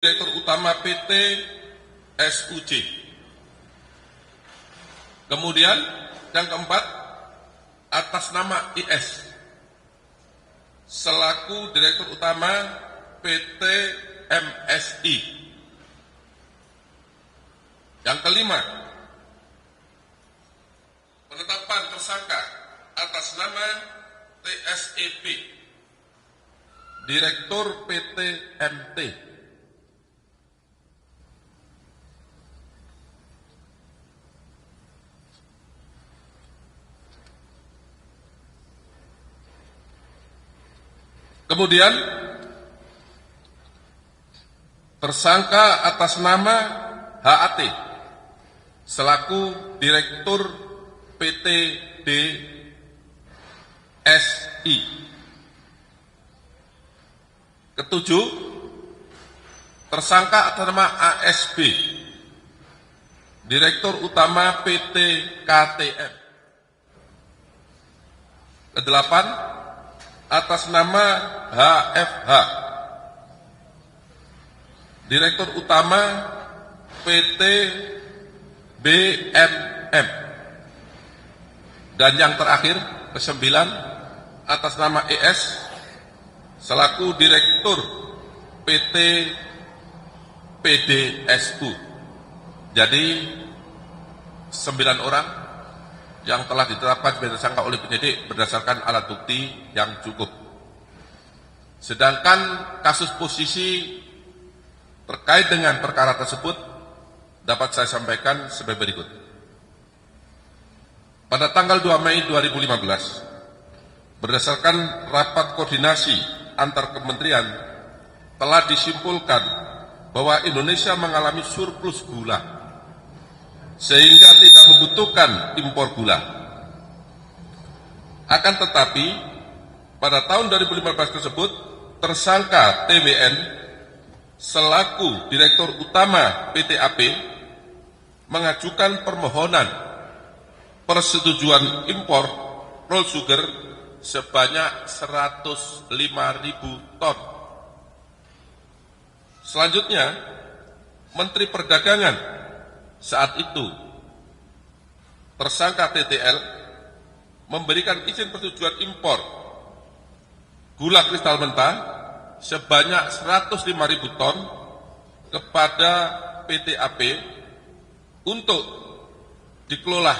Direktur Utama PT SUJ. Kemudian yang keempat, atas nama IS selaku Direktur Utama PT MSI. Yang kelima, penetapan tersangka atas nama TSEP, Direktur PT MT. Kemudian tersangka atas nama HAT selaku Direktur PT DSI. Ketujuh, tersangka atas nama ASB, Direktur Utama PT KTM. Kedelapan, atas nama HFH, Direktur Utama PT BMM. Dan yang terakhir, kesembilan, atas nama ES selaku Direktur PT PDSU. Jadi 9 orang yang telah ditetapkan sebagai tersangka oleh penyidik berdasarkan alat bukti yang cukup. Sedangkan kasus posisi terkait dengan perkara tersebut dapat saya sampaikan sebagai berikut. Pada tanggal 2 Mei 2015, berdasarkan rapat koordinasi antar kementerian, telah disimpulkan bahwa Indonesia mengalami surplus gula sehingga tidak membutuhkan impor gula. Akan tetapi, pada tahun 2015 tersebut, tersangka TWN selaku Direktur Utama PTAP mengajukan permohonan persetujuan impor roll sugar sebanyak 105.000 ton. Selanjutnya, Menteri Perdagangan saat itu tersangka TTL memberikan izin persetujuan impor gula kristal mentah sebanyak 105.000 ton kepada PTAP untuk dikelola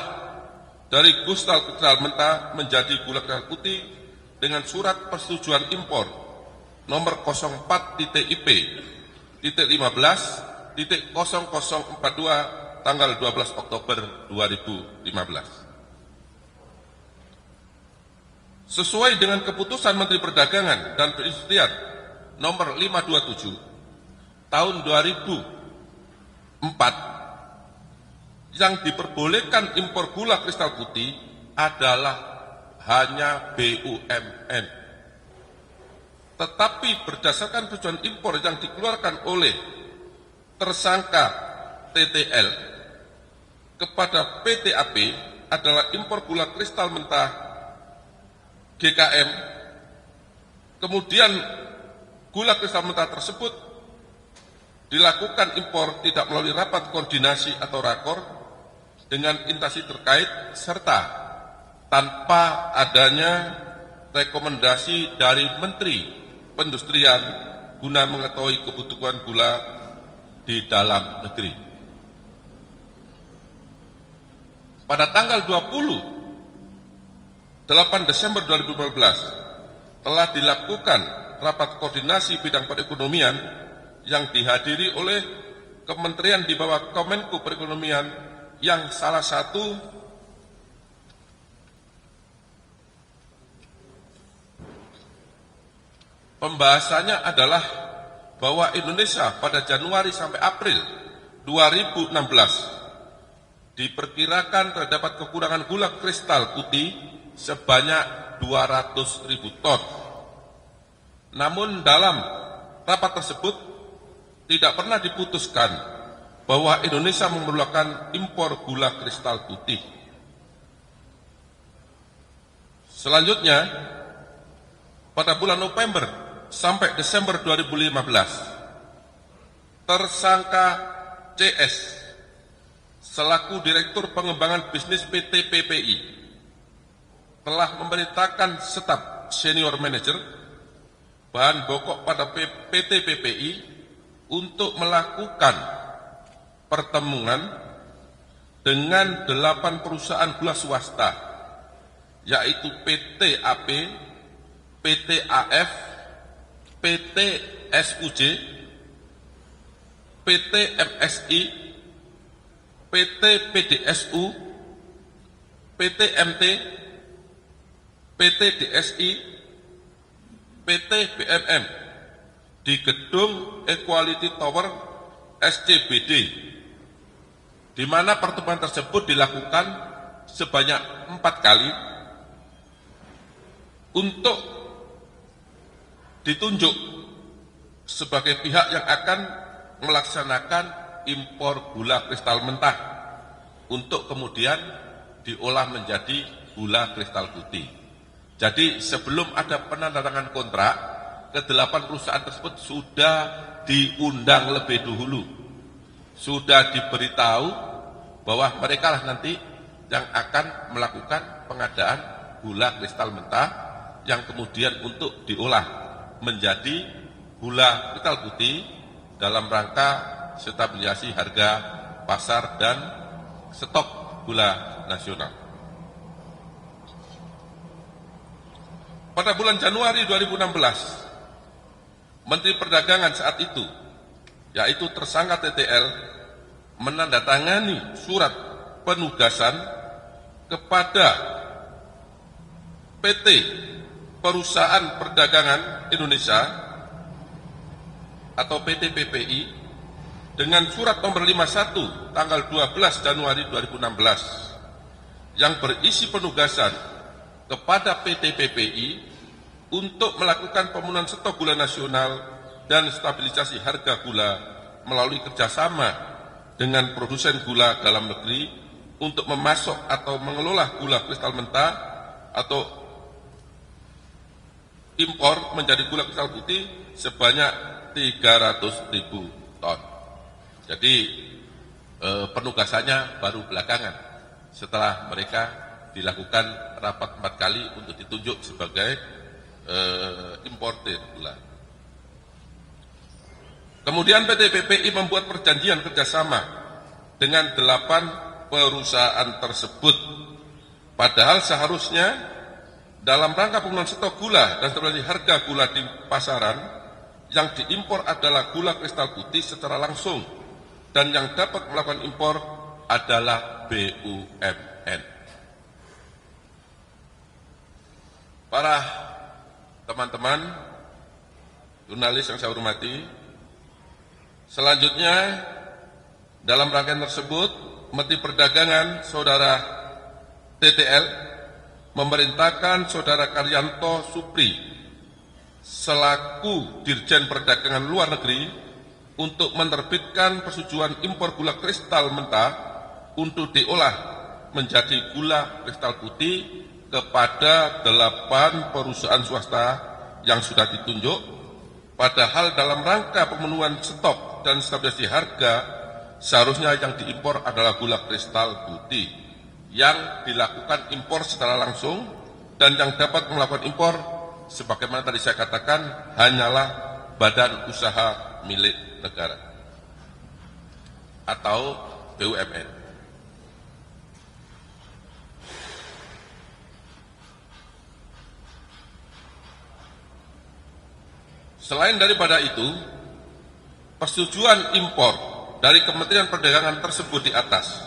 dari gula kristal mentah menjadi gula kristal putih dengan surat persetujuan impor nomor 04.IP.15.0042 tanggal 12 Oktober 2015. Sesuai dengan keputusan Menteri Perdagangan dan Perindustrian nomor 527 tahun 2004, yang diperbolehkan impor gula kristal putih adalah hanya BUMN. Tetapi berdasarkan persetujuan impor yang dikeluarkan oleh tersangka TTL kepada PTAP adalah impor gula kristal mentah GKM. Kemudian gula kristal mentah tersebut dilakukan impor tidak melalui rapat koordinasi atau rakor dengan instansi terkait serta tanpa adanya rekomendasi dari Menteri Perindustrian guna mengetahui kebutuhan gula di dalam negeri. Pada tanggal 28 Desember 2015 telah dilakukan rapat koordinasi bidang perekonomian yang dihadiri oleh kementerian di bawah Kemenko Perekonomian, yang salah satu pembahasannya adalah bahwa Indonesia pada Januari sampai April 2016 diperkirakan terdapat kekurangan gula kristal putih sebanyak 200.000 ton. Namun dalam rapat tersebut tidak pernah diputuskan bahwa Indonesia memerlukan impor gula kristal putih. Selanjutnya, pada bulan November sampai Desember 2015, tersangka CS selaku Direktur Pengembangan Bisnis PT PPI telah memerintahkan staf senior manajer bahan pokok pada PT PPI untuk melakukan pertemuan dengan 8 perusahaan gula swasta, yaitu PT AP, PT AF, PT SUJ, PT MSI, PT PDSU, PT MT, PT DSI, PT BMM di gedung Equality Tower SCBD, di mana pertemuan tersebut dilakukan sebanyak 4 kali untuk ditunjuk sebagai pihak yang akan melaksanakan impor gula kristal mentah untuk kemudian diolah menjadi gula kristal putih. Jadi sebelum ada penandatanganan kontrak, ke-8 perusahaan tersebut sudah diundang lebih dahulu, sudah diberitahu bahwa mereka lah nanti yang akan melakukan pengadaan gula kristal mentah yang kemudian untuk diolah menjadi gula kristal putih dalam rangka stabilisasi harga pasar dan stok gula nasional. Pada bulan Januari 2016, Menteri Perdagangan saat itu, yaitu tersangka TTL, menandatangani surat penugasan kepada PT Perusahaan Perdagangan Indonesia atau PT PPI dengan surat nomor 51 tanggal 12 Januari 2016 yang berisi penugasan kepada PT PPI untuk melakukan pemenuhan stok gula nasional dan stabilisasi harga gula melalui kerjasama dengan produsen gula dalam negeri untuk memasok atau mengelola gula kristal mentah atau impor menjadi gula kristal putih sebanyak 300.000 ton. Jadi penugasannya baru belakangan setelah mereka dilakukan rapat 4 kali untuk ditunjuk sebagai importer gula. Kemudian PT PPI membuat perjanjian kerjasama dengan 8 perusahaan tersebut. Padahal seharusnya dalam rangka pemenuhan stok gula dan stabilisasi harga gula di pasaran, yang diimpor adalah gula kristal putih secara langsung dan yang dapat melakukan impor adalah BUMN. Para teman-teman jurnalis yang saya hormati, selanjutnya dalam rangkaian tersebut Menteri Perdagangan Saudara TTL memerintahkan Saudara Karyanto Supri selaku Dirjen Perdagangan Luar Negeri untuk menerbitkan persetujuan impor gula kristal mentah untuk diolah menjadi gula kristal putih kepada 8 perusahaan swasta yang sudah ditunjuk, padahal dalam rangka pemenuhan stok dan stabilisasi harga seharusnya yang diimpor adalah gula kristal putih yang dilakukan impor secara langsung, dan yang dapat melakukan impor sebagaimana tadi saya katakan hanyalah badan usaha milik negara atau BUMN. Selain daripada itu, persetujuan impor dari Kementerian Perdagangan tersebut di atas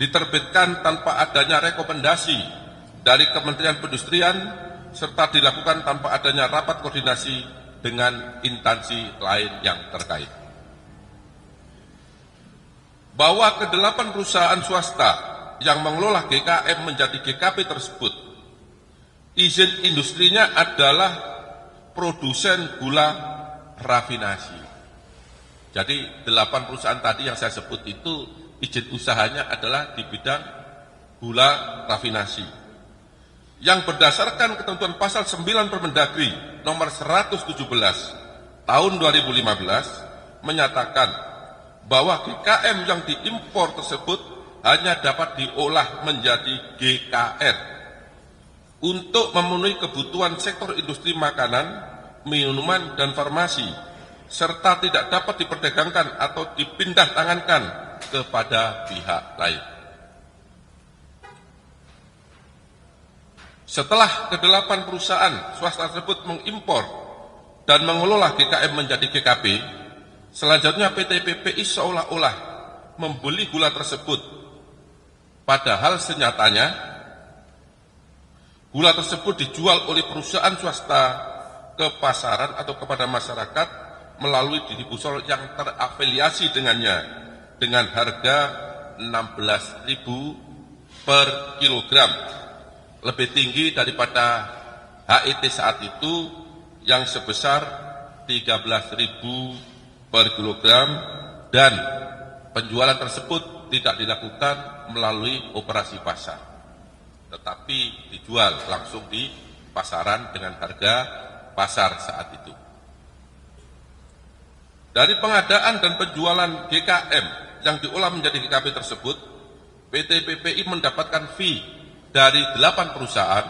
diterbitkan tanpa adanya rekomendasi dari Kementerian Perindustrian serta dilakukan tanpa adanya rapat koordinasi dengan instansi lain yang terkait. Bahwa ke-8 perusahaan swasta yang mengelola GKM menjadi GKP tersebut, izin industrinya adalah produsen gula rafinasi. Jadi 8 perusahaan tadi yang saya sebut itu izin usahanya adalah di bidang gula rafinasi, yang berdasarkan ketentuan pasal 9 Permendagri nomor 117 tahun 2015 menyatakan bahwa GKM yang diimpor tersebut hanya dapat diolah menjadi GKR untuk memenuhi kebutuhan sektor industri makanan, minuman, dan farmasi, serta tidak dapat diperdagangkan atau dipindah tangankan kepada pihak lain. Setelah ke-8 perusahaan swasta tersebut mengimpor dan mengelola GKM menjadi GKP, selanjutnya PT PPI seolah-olah membeli gula tersebut. Padahal senyatanya, gula tersebut dijual oleh perusahaan swasta ke pasaran atau kepada masyarakat melalui distributor yang terafiliasi dengannya dengan harga 16.000 per kilogram, lebih tinggi daripada HET saat itu yang sebesar 13.000 per kilogram, dan penjualan tersebut tidak dilakukan melalui operasi pasar, tetapi dijual langsung di pasaran dengan harga pasar saat itu. Dari pengadaan dan penjualan GKM yang diolah menjadi GKP tersebut, PT PPI mendapatkan fee dari 8 perusahaan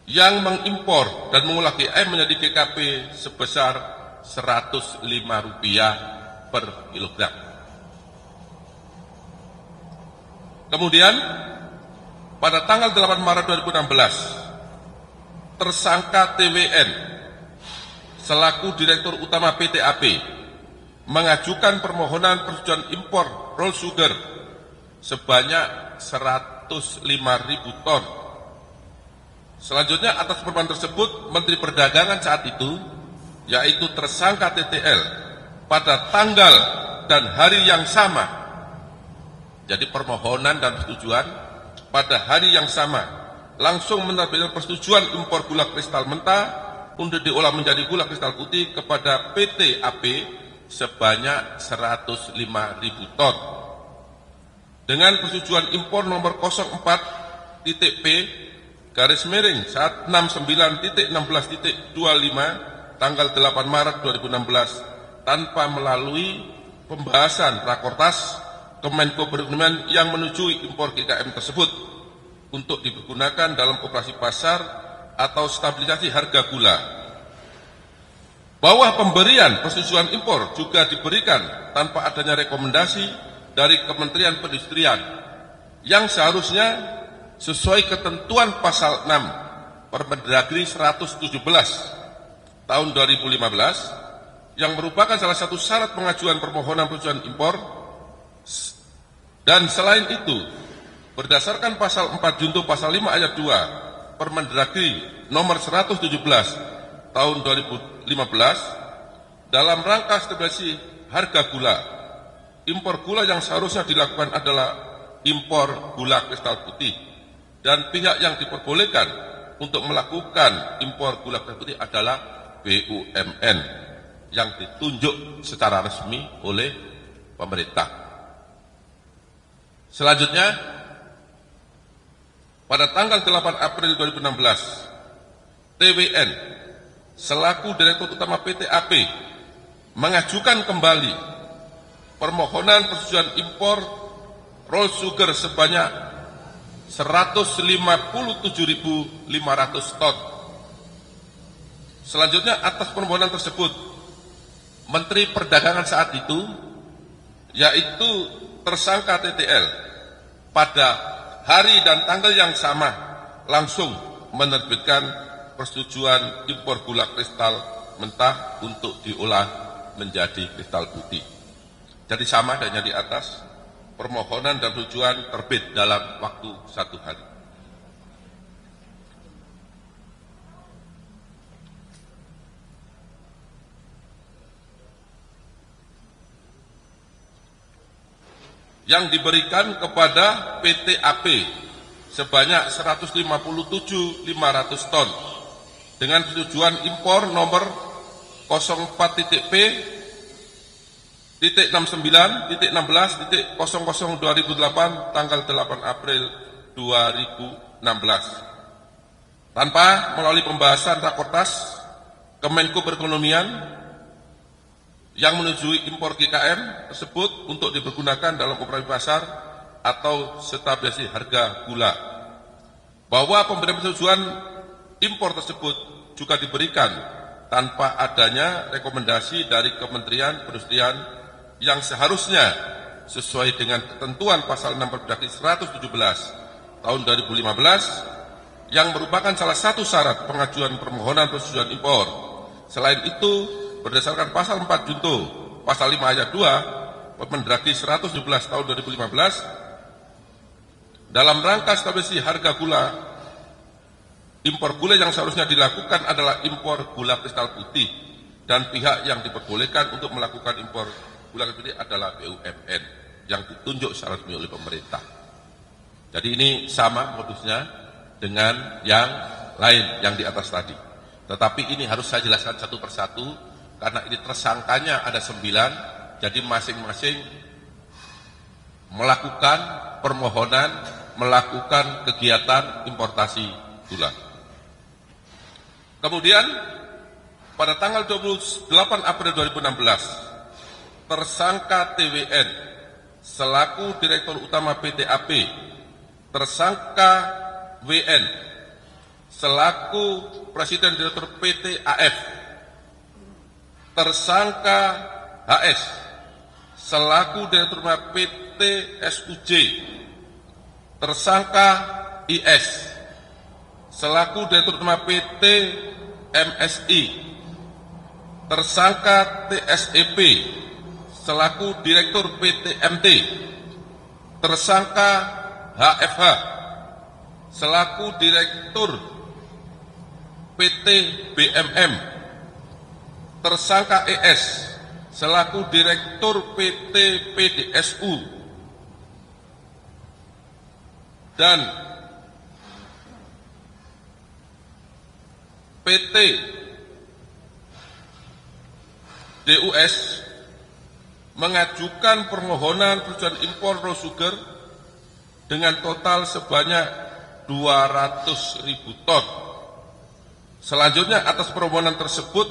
yang mengimpor dan mengolah GKM menjadi GKP sebesar Rp105 per kilogram. Kemudian, pada tanggal 8 Maret 2016, tersangka TWN selaku Direktur Utama PT AP mengajukan permohonan persetujuan impor roll sugar sebanyak 105.000 ton. Selanjutnya, atas permohonan tersebut, Menteri Perdagangan saat itu, yaitu tersangka TTL, pada tanggal dan hari yang sama, jadi permohonan dan persetujuan pada hari yang sama, langsung menerbitkan persetujuan impor gula kristal mentah untuk diolah menjadi gula kristal putih kepada PT AP sebanyak 105.000 ton. Dengan persetujuan impor nomor 04.P garis miring 169.16.25 tanggal 8 Maret 2016 tanpa melalui pembahasan Rakortas Kemenko Perekonomian yang menyetujui impor GKM tersebut untuk digunakan dalam operasi pasar atau stabilisasi harga gula. Bahwa pemberian persetujuan impor juga diberikan tanpa adanya rekomendasi dari Kementerian Perindustrian yang seharusnya sesuai ketentuan pasal 6 Permendagri 117 tahun 2015 yang merupakan salah satu syarat pengajuan permohonan persetujuan impor. Dan selain itu, berdasarkan pasal 4 junto pasal 5 ayat 2 Permendagri nomor 117 tahun 2015 dalam rangka stabilisasi harga gula, impor gula yang seharusnya dilakukan adalah impor gula kristal putih, dan pihak yang diperbolehkan untuk melakukan impor gula kristal putih adalah BUMN yang ditunjuk secara resmi oleh pemerintah. Selanjutnya, pada tanggal 8 April 2016, TWN selaku Direktur Utama PT AP mengajukan kembali permohonan persetujuan impor roll sugar sebanyak 157.500 ton. Selanjutnya, atas permohonan tersebut, Menteri Perdagangan saat itu, yaitu tersangka TTL, pada hari dan tanggal yang sama langsung menerbitkan persetujuan impor gula kristal mentah untuk diolah menjadi kristal putih. Jadi sama adanya di atas, permohonan dan persetujuan terbit dalam waktu 1 hari. Yang diberikan kepada PT AP sebanyak 157.500 ton dengan persetujuan impor nomor 04.P.69.16.00/2008 tanggal 8 April 2016 tanpa melalui pembahasan Rakortas Kemenko Perekonomian yang menyetujui impor GKM tersebut untuk dipergunakan dalam operasi pasar atau stabilisasi harga gula. Bahwa pemberian persetujuan impor tersebut juga diberikan tanpa adanya rekomendasi dari Kementerian Perindustrian yang seharusnya sesuai dengan ketentuan pasal 6 Permendagri 117 tahun 2015 yang merupakan salah satu syarat pengajuan permohonan persetujuan impor. Selain itu, berdasarkan pasal 4 junto pasal 5 ayat 2 Permendagri 117 tahun 2015 dalam rangka stabilisasi harga gula, impor gula yang seharusnya dilakukan adalah impor gula kristal putih dan pihak yang diperbolehkan untuk melakukan impor gula kristal putih adalah BUMN yang ditunjuk secara resmi oleh pemerintah. Jadi ini sama modusnya dengan yang lain yang di atas tadi. Tetapi ini harus saya jelaskan satu persatu karena ini tersangkanya ada 9, jadi masing-masing melakukan permohonan, melakukan kegiatan importasi gula. Kemudian pada tanggal 28 April 2016, tersangka TWN selaku Direktur Utama PT AP, tersangka WN selaku Presiden Direktur PT AF, tersangka HS selaku Direktur Utama PT SUJ, tersangka IS selaku Direktur Utama PT MSI, tersangka TSEP selaku Direktur PT MT, tersangka HFH selaku Direktur PT BMM, tersangka ES selaku Direktur PT PDSU, dan PT DUS mengajukan permohonan persetujuan impor raw sugar dengan total sebanyak 200.000 ton. Selanjutnya atas permohonan tersebut,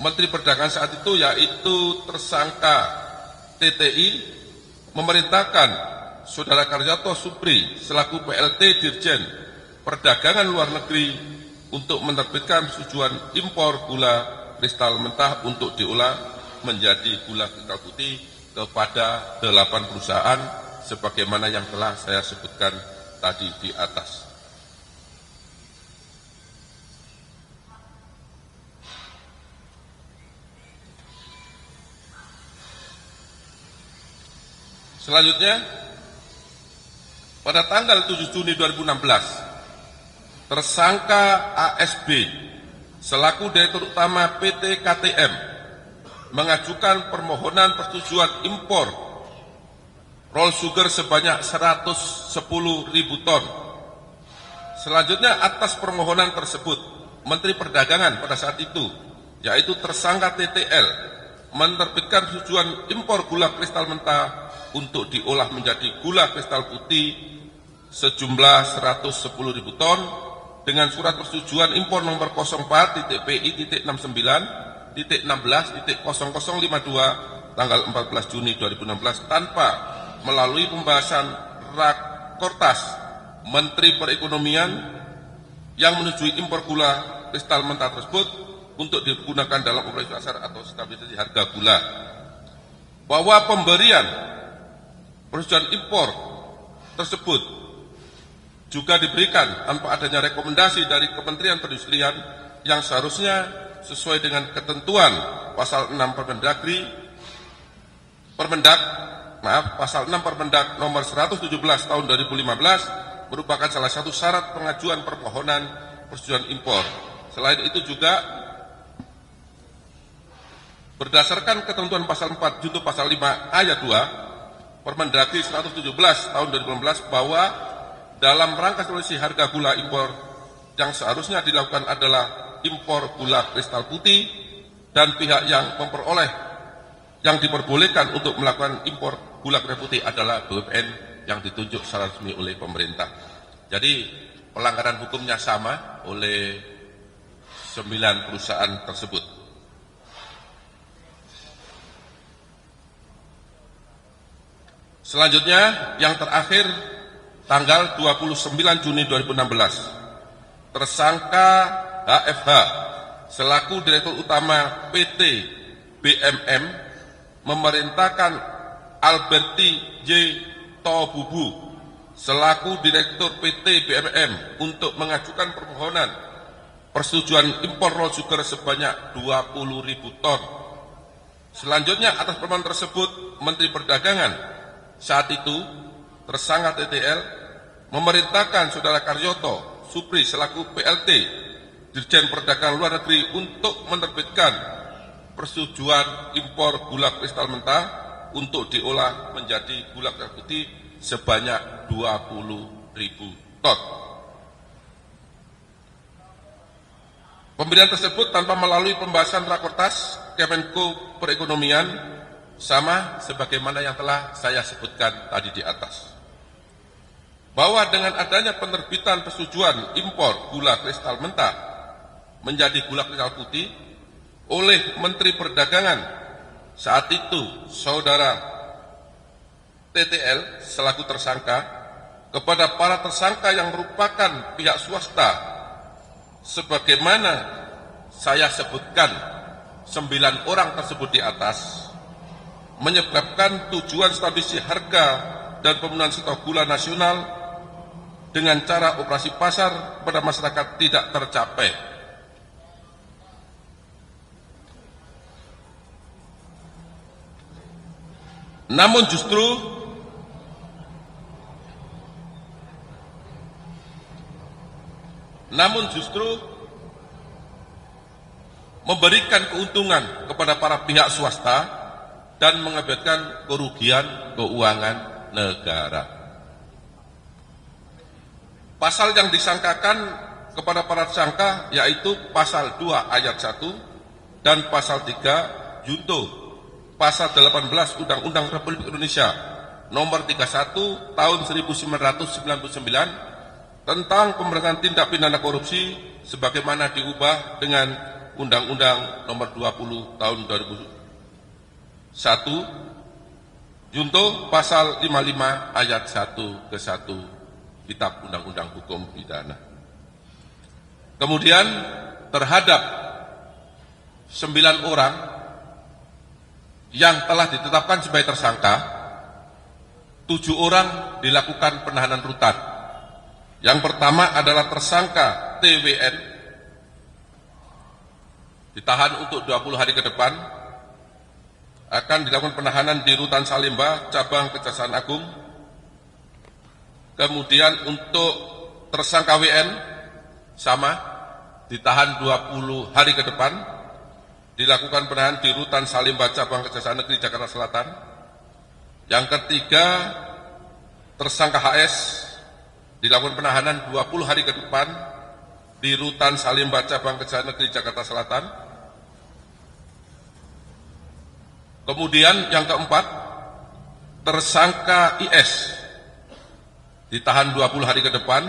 Menteri Perdagangan saat itu yaitu tersangka TTI memerintahkan Saudara Karyato Supri selaku PLT Dirjen Perdagangan Luar Negeri untuk menerbitkan persetujuan impor gula kristal mentah untuk diolah menjadi gula kristal putih kepada 8 perusahaan sebagaimana yang telah saya sebutkan tadi di atas. Selanjutnya, pada tanggal 7 Juni 2016, tersangka ASB selaku Direktur Utama PT KTM mengajukan permohonan persetujuan impor raw sugar sebanyak 110.000 ton. Selanjutnya atas permohonan tersebut, Menteri Perdagangan pada saat itu, yaitu tersangka TTL, menerbitkan persetujuan impor gula kristal mentah untuk diolah menjadi gula kristal putih sejumlah 110.000 ton dengan surat persetujuan impor nomor 04.PI.16.16.0052 tanggal 14 Juni 2016 tanpa melalui pembahasan Rakortas Menteri Perekonomian yang menyetujui impor gula kristal mentah tersebut untuk digunakan dalam operasi pasar atau stabilisasi harga gula. Bahwa pemberian persetujuan impor tersebut juga diberikan tanpa adanya rekomendasi dari Kementerian Perindustrian yang seharusnya sesuai dengan ketentuan pasal 6 pasal 6 Permendag nomor 117 tahun 2015 merupakan salah satu syarat pengajuan permohonan persetujuan impor. Selain itu juga berdasarkan ketentuan pasal 4 junto pasal 5 ayat 2 Permendagri 117 tahun 2015 bahwa dalam rangka stabilisasi harga gula impor yang seharusnya dilakukan adalah impor gula kristal putih dan pihak yang memperoleh yang diperbolehkan untuk melakukan impor gula kristal putih adalah BUMN yang ditunjuk secara resmi oleh pemerintah. Jadi pelanggaran hukumnya sama oleh 9 perusahaan tersebut. Selanjutnya, yang terakhir, tanggal 29 Juni 2016, tersangka HFH selaku Direktur Utama PT BMM memerintahkan Alberti J. Tobubu selaku Direktur PT BMM untuk mengajukan permohonan persetujuan impor raw sugar sebanyak 20.000 ton. Selanjutnya, atas permohonan tersebut, Menteri Perdagangan saat itu tersangka TTL memerintahkan Saudara Karyoto Supri selaku PLT Dirjen Perdagangan Luar Negeri untuk menerbitkan persetujuan impor gula kristal mentah untuk diolah menjadi gula kristal putih sebanyak 20.000 ton. Pemberian tersebut tanpa melalui pembahasan rakortas Kemenko Perekonomian, sama sebagaimana yang telah saya sebutkan tadi di atas. Bahwa dengan adanya penerbitan persetujuan impor gula kristal mentah menjadi gula kristal putih oleh Menteri Perdagangan saat itu Saudara TTL selaku tersangka kepada para tersangka yang merupakan pihak swasta sebagaimana saya sebutkan 9 orang tersebut di atas, menyebabkan tujuan stabilisasi harga dan pemenuhan stok gula nasional dengan cara operasi pasar pada masyarakat tidak tercapai. Namun justru memberikan keuntungan kepada para pihak swasta dan mengakibatkan kerugian keuangan negara. Pasal yang disangkakan kepada para tersangka yaitu pasal 2 ayat 1 dan pasal 3 junto pasal 18 Undang-Undang Republik Indonesia nomor 31 tahun 1999 tentang pemberantasan tindak pidana korupsi sebagaimana diubah dengan Undang-Undang nomor 20 tahun 2001 junto pasal 55 ayat 1 ke 1 Kitab Undang-Undang Hukum Pidana. Kemudian terhadap 9 orang yang telah ditetapkan sebagai tersangka, 7 orang dilakukan penahanan rutan. Yang pertama adalah tersangka TWN, ditahan untuk 20 hari ke depan, akan dilakukan penahanan di Rutan Salemba, Cabang Kejaksaan Agung. Kemudian untuk tersangka WN, sama, ditahan 20 hari ke depan, dilakukan penahanan di Rutan Salemba, Cabang Kejaksaan Negeri Jakarta Selatan. Yang ketiga, tersangka HS, dilakukan penahanan 20 hari ke depan di Rutan Salemba, Cabang Kejaksaan Negeri Jakarta Selatan. Kemudian yang keempat, tersangka IS ditahan 20 hari ke depan,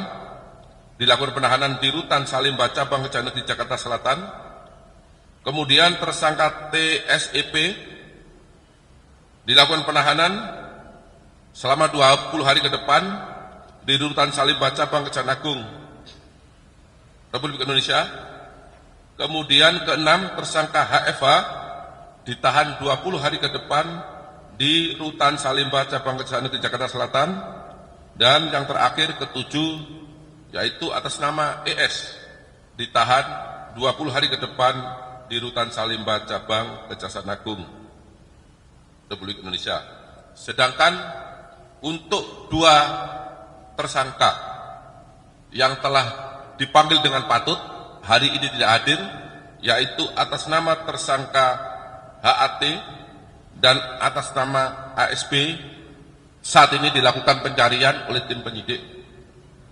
dilakukan penahanan di Rutan Salemba, Cabang Kejaksaan Negeri Jakarta Selatan. Kemudian tersangka TSEP dilakukan penahanan selama 20 hari ke depan di Rutan Salemba, Cabang Kejaksaan Agung Republik Indonesia. Kemudian keenam, tersangka HFH ditahan 20 hari ke depan di Rutan Salemba, Cabang Kejaksaan Negeri Jakarta Selatan. Dan yang terakhir, ketujuh, yaitu atas nama ES, ditahan 20 hari ke depan di Rutan Salemba, Cabang Kejaksaan Agung Republik Indonesia. Sedangkan untuk 2 tersangka yang telah dipanggil dengan patut, hari ini tidak hadir, yaitu atas nama tersangka HAT dan atas nama ASB, saat ini dilakukan pencarian oleh tim penyidik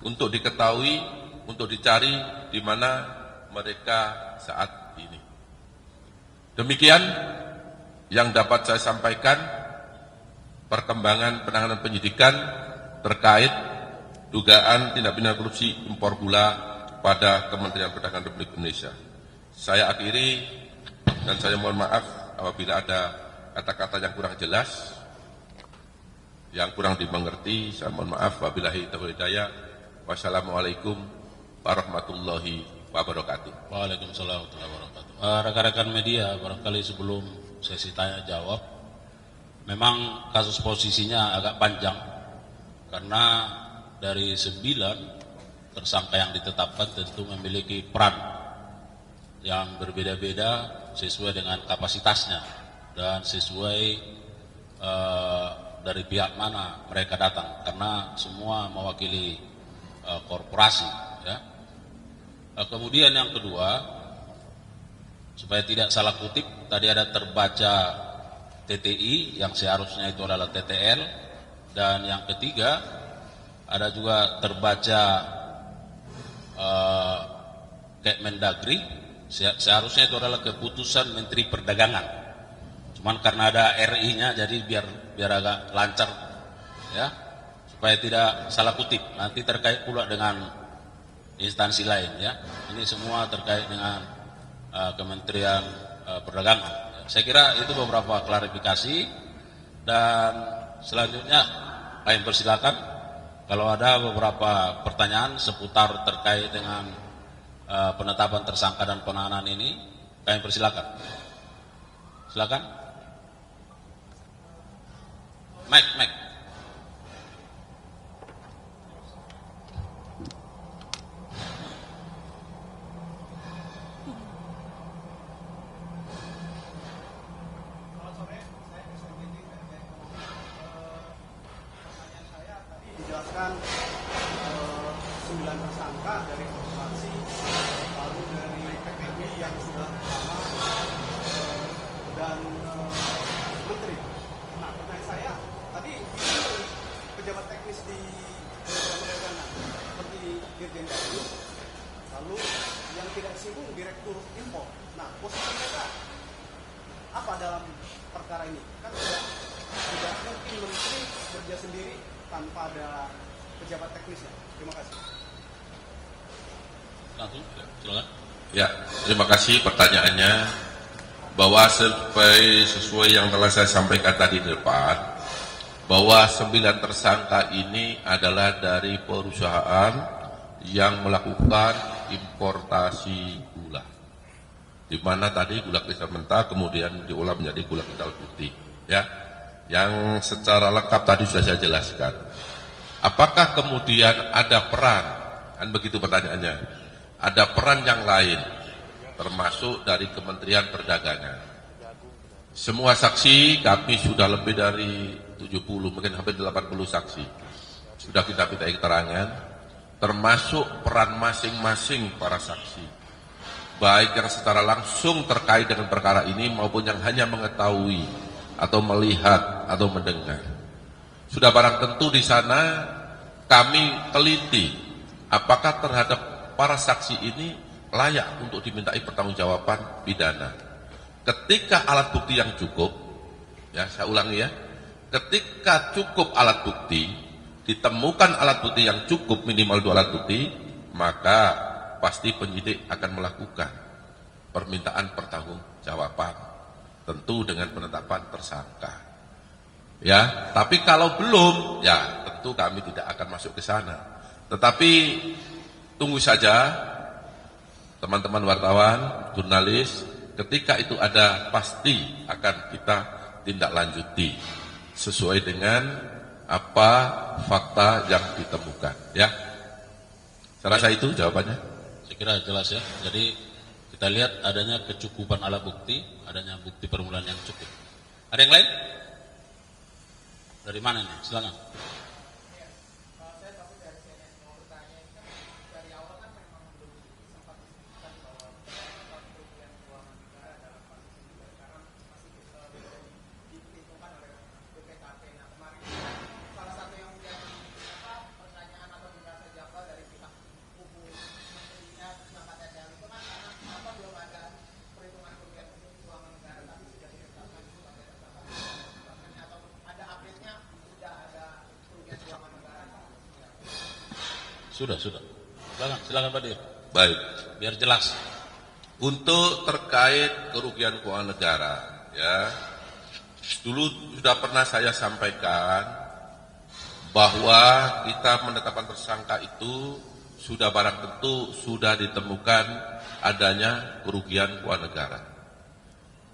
untuk diketahui, untuk dicari di mana mereka saat ini. Demikian yang dapat saya sampaikan perkembangan penanganan penyidikan terkait dugaan tindak pidana korupsi impor gula pada Kementerian Perdagangan Republik Indonesia. Saya akhiri dan saya mohon maaf apabila ada kata-kata yang kurang jelas, yang kurang dimengerti. Saya mohon maaf. Wabillahi taufiq wal hidayah. Wassalamualaikum warahmatullahi wabarakatuh. Waalaikumsalam warahmatullahi wabarakatuh. Rekan-rekan media, barangkali sebelum sesi tanya jawab, memang kasus posisinya agak panjang karena dari 9 tersangka yang ditetapkan tentu memiliki peran yang berbeda-beda sesuai dengan kapasitasnya dan sesuai dari pihak mana mereka datang, karena semua mewakili korporasi, ya. Kemudian yang kedua, supaya tidak salah kutip, tadi ada terbaca TTI yang seharusnya itu adalah TTL, dan yang ketiga ada juga terbaca Kemendagri, seharusnya itu adalah keputusan Menteri Perdagangan. Cuman karena ada RI-nya jadi biar agak lancar, ya, supaya tidak salah kutip. Nanti terkait pula dengan instansi lain, ya. Ini semua terkait dengan Kementerian Perdagangan. Saya kira itu beberapa klarifikasi, dan selanjutnya kami persilakan kalau ada beberapa pertanyaan seputar terkait dengan penetapan tersangka dan penahanan ini, kami persilakan. Silakan. Mike. Dijelaskan 9 tersangka dari korporasi, lalu dari PPB yang sudah lama, dan menteri. Nah, pertanyaan saya, tadi pejabat teknis di perdagangan seperti Dirjen Dayu, lalu yang tidak disinggung Direktur Impor. Nah, posisi mereka apa dalam perkara ini? Kan tidak mungkin menteri bekerja sendiri tanpa ada pejabat teknisnya. Terima kasih. Langsung, silakan. Ya, terima kasih pertanyaannya. Bahwa sesuai yang telah saya sampaikan tadi di depan, bahwa 9 tersangka ini adalah dari perusahaan yang melakukan importasi gula, di mana tadi gula kristal mentah kemudian diolah menjadi gula kristal putih, ya. Yang secara lengkap tadi sudah saya jelaskan. Apakah kemudian ada peran? Kan begitu pertanyaannya. Ada peran yang lain, termasuk dari Kementerian Perdagangan. Semua saksi kami sudah lebih dari 70, mungkin hampir 80 saksi. Sudah kita minta keterangan, termasuk peran masing-masing para saksi. Baik yang secara langsung terkait dengan perkara ini maupun yang hanya mengetahui atau melihat atau mendengar. Sudah barang tentu di sana kami teliti apakah terhadap para saksi ini layak untuk dimintai pertanggungjawaban pidana. Ketika alat bukti yang cukup, ya saya ulangi ya, ketika cukup alat bukti, ditemukan alat bukti yang cukup minimal 2 alat bukti, maka pasti penyidik akan melakukan permintaan pertanggungjawaban. Tentu dengan penetapan tersangka, ya. Tapi kalau belum, ya tentu kami tidak akan masuk ke sana. Tetapi tunggu saja, teman-teman wartawan, jurnalis, ketika itu ada pasti akan kita tindak lanjuti sesuai dengan apa fakta yang ditemukan, ya. Saya rasa itu jawabannya. Saya kira jelas, ya. Jadi kita lihat adanya kecukupan alat bukti, adanya bukti permulaan yang cukup. Ada yang lain? Dari mana nih? Silakan. Sudah. Silakan Pak Dir. Baik. Biar jelas. Untuk terkait kerugian keuangan negara, ya, dulu sudah pernah saya sampaikan bahwa kita menetapkan tersangka itu sudah barang tentu sudah ditemukan adanya kerugian keuangan negara.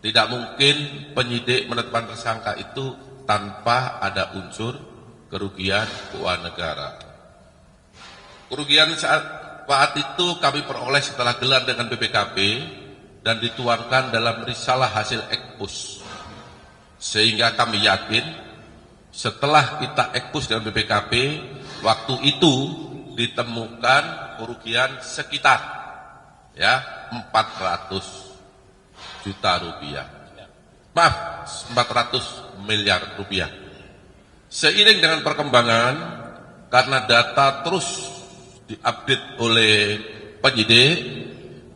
Tidak mungkin penyidik menetapkan tersangka itu tanpa ada unsur kerugian keuangan negara. Kerugian saat itu kami peroleh setelah gelar dengan BPKP dan dituangkan dalam risalah hasil ekspos. Sehingga kami yakin setelah kita ekspos dengan BPKP, waktu itu ditemukan kerugian sekitar 400 juta rupiah. Maaf, 400 miliar rupiah. Seiring dengan perkembangan, karena data terus diupdate oleh penyidik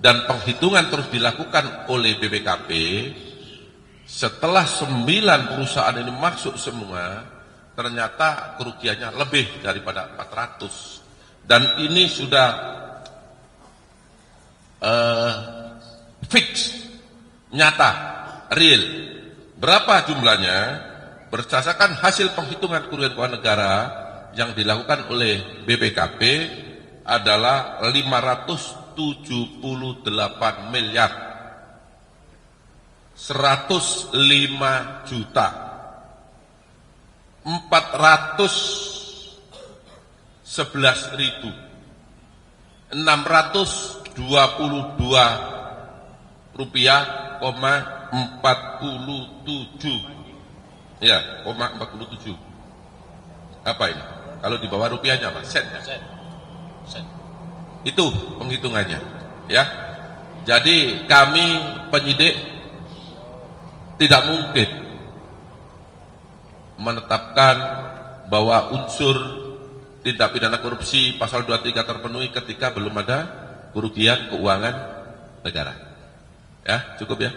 dan penghitungan terus dilakukan oleh BPKP, setelah 9 perusahaan ini masuk semua, ternyata kerugiannya lebih daripada 400. Dan ini sudah fix, nyata, real. Berapa jumlahnya? Berdasarkan hasil penghitungan kerugian keuangan negara yang dilakukan oleh BPKP adalah 578 miliar 105 juta 411.622 rupiah, 47 ya, 47. Apa ini? Kalau di bawah rupiahnya apa? Sen. Itu penghitungannya, ya. Jadi kami penyidik tidak mungkin menetapkan bahwa unsur tindak pidana korupsi pasal 23 terpenuhi ketika belum ada kerugian keuangan negara. Ya, cukup ya.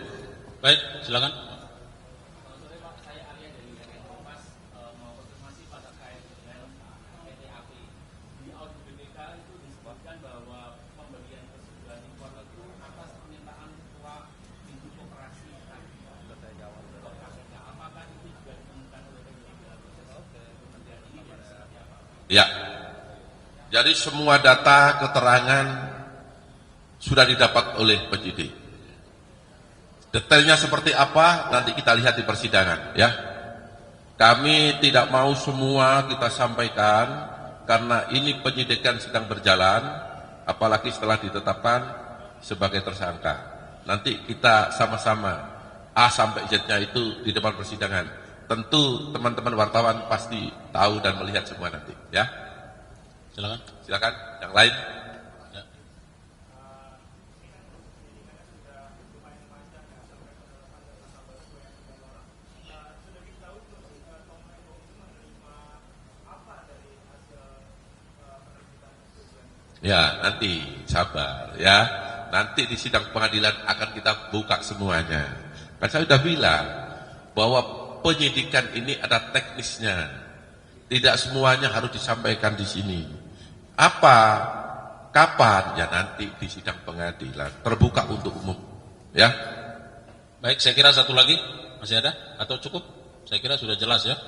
Baik, silakan. Ya, jadi semua data keterangan sudah didapat oleh penyidik. Detailnya seperti apa nanti kita lihat di persidangan, ya. Kami tidak mau semua kita sampaikan karena ini penyidikan sedang berjalan, apalagi setelah ditetapkan sebagai tersangka. Nanti kita sama-sama A sampai Z-nya itu di depan persidangan. Tentu teman-teman wartawan pasti tahu dan melihat semua nanti, ya. Silakan. Silakan, yang lain. Ya. Ya, nanti sabar, ya. Nanti di sidang pengadilan akan kita buka semuanya. Kan saya sudah bilang bahwa penyidikan ini ada teknisnya. Tidak semuanya harus disampaikan di sini. Apa? Kapan? Ya nanti di sidang pengadilan. Terbuka untuk umum. Ya. Baik, saya kira satu lagi. Masih ada? Atau cukup? Saya kira sudah jelas ya.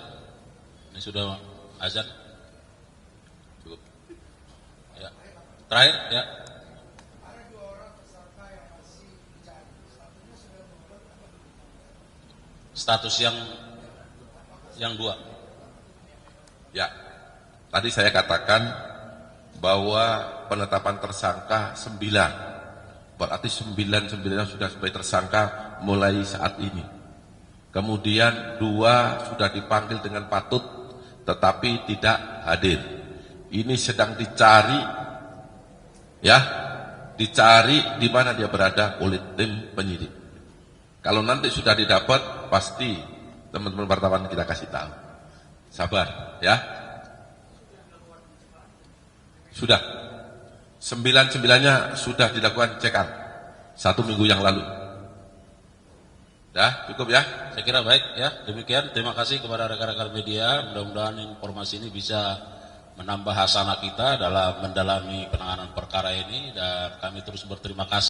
Ini sudah azan. Cukup. Ya. Terakhir, ya. Status yang dua. Ya, tadi saya katakan bahwa penetapan tersangka 9. Berarti 9 sudah sebagai tersangka mulai saat ini. Kemudian 2 sudah dipanggil dengan patut tetapi tidak hadir. Ini sedang dicari, ya, dicari di mana dia berada oleh tim penyidik. Kalau nanti sudah didapat, pasti teman-teman wartawan kita kasih tahu. Sabar, ya. Sudah. 9-9-nya sudah dilakukan check-up 1 minggu yang lalu. Ya, cukup ya. Saya kira baik ya. Demikian, terima kasih kepada rekan-rekan media. Mudah-mudahan informasi ini bisa menambah hasanah kita dalam mendalami penanganan perkara ini, dan kami terus berterima kasih